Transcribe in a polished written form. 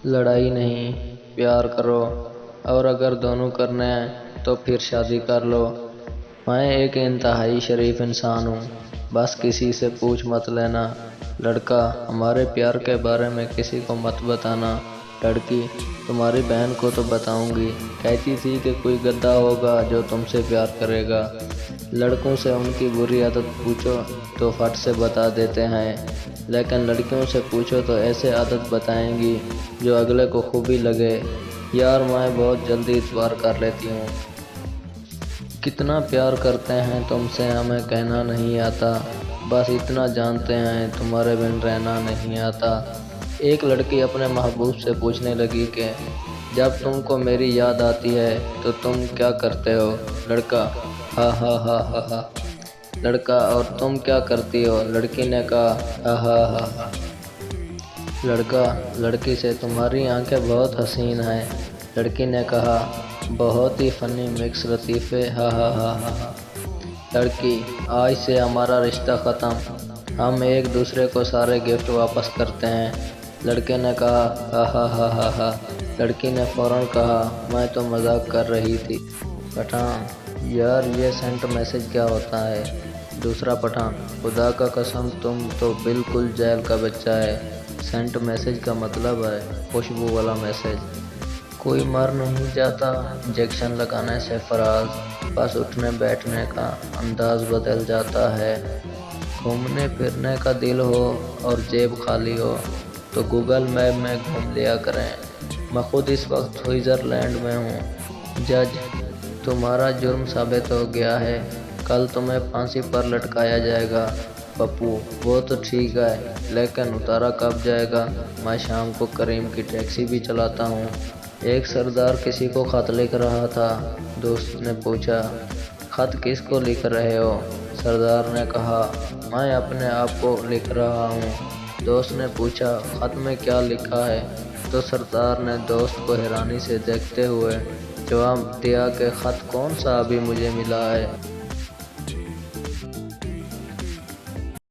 لڑائی نہیں، پیار کرو، اور اگر دونوں کرنے ہیں تو پھر شادی کر لو۔ میں ایک انتہائی شریف انسان ہوں، بس کسی سے پوچھ مت لینا۔ لڑکا: ہمارے پیار کے بارے میں کسی کو مت بتانا۔ لڑکی: تمہاری بہن کو تو بتاؤں گی، کہتی تھی کہ کوئی گدھا ہوگا جو تم سے پیار کرے گا۔ لڑکوں سے ان کی بری عادت پوچھو تو فٹ سے بتا دیتے ہیں، لیکن لڑکیوں سے پوچھو تو ایسے عادت بتائیں گی جو اگلے کو خوبی لگے۔ یار میں بہت جلدی اعتبار کر لیتی ہوں۔ کتنا پیار کرتے ہیں تم سے ہمیں کہنا نہیں آتا، بس اتنا جانتے ہیں تمہارے بن رہنا نہیں آتا۔ ایک لڑکی اپنے محبوب سے پوچھنے لگی کہ جب تم کو میری یاد آتی ہے تو تم کیا کرتے ہو؟ لڑکا: ہا ہا ہا ہا ہا۔ لڑکا: اور تم کیا کرتی ہو؟ لڑکی نے کہا: ہا ہا ہا ہا۔ لڑکا لڑکی سے: تمہاری آنکھیں بہت حسین ہیں۔ لڑکی نے کہا: بہت ہی فنی مکس لطیفے، ہا ہا ہا ہا ہا۔ لڑکی: آج سے ہمارا رشتہ ختم، ہم ایک دوسرے کو سارے گفٹ واپس کرتے ہیں۔ لڑکے نے کہا: ہا ہا ہا ہا ہا۔ لڑکی نے فوراً کہا: میں تو مذاق کر رہی تھی۔ پٹھان: یار یہ سینٹ میسج کیا ہوتا ہے؟ دوسرا پٹھان: خدا کا قسم تم تو بالکل جیل کا بچہ ہے۔ سینٹ میسج کا مطلب ہے خوشبو والا میسج۔ کوئی مر نہیں جاتا انجیکشن لگانے سے فراز، بس اٹھنے بیٹھنے کا انداز بدل جاتا ہے۔ گھومنے پھرنے کا دل ہو اور جیب خالی ہو تو گوگل میپ میں گھوم لیا کریں۔ میں خود اس وقت سوئٹزرلینڈ میں ہوں۔ جج: تمہارا جرم ثابت ہو گیا ہے، کل تمہیں پھانسی پر لٹکایا جائے گا۔ پپو: وہ تو ٹھیک ہے، لیکن اتارا کب جائے گا؟ میں شام کو کریم کی ٹیکسی بھی چلاتا ہوں۔ ایک سردار کسی کو خط لکھ رہا تھا۔ دوست نے پوچھا: خط کس کو لکھ رہے ہو؟ سردار نے کہا: میں اپنے آپ کو لکھ رہا ہوں۔ دوست نے پوچھا: خط میں کیا لکھا ہے؟ تو سردار نے دوست کو حیرانی سے دیکھتے ہوئے جواب دیا کہ خط کون سا ابھی مجھے ملا ہے۔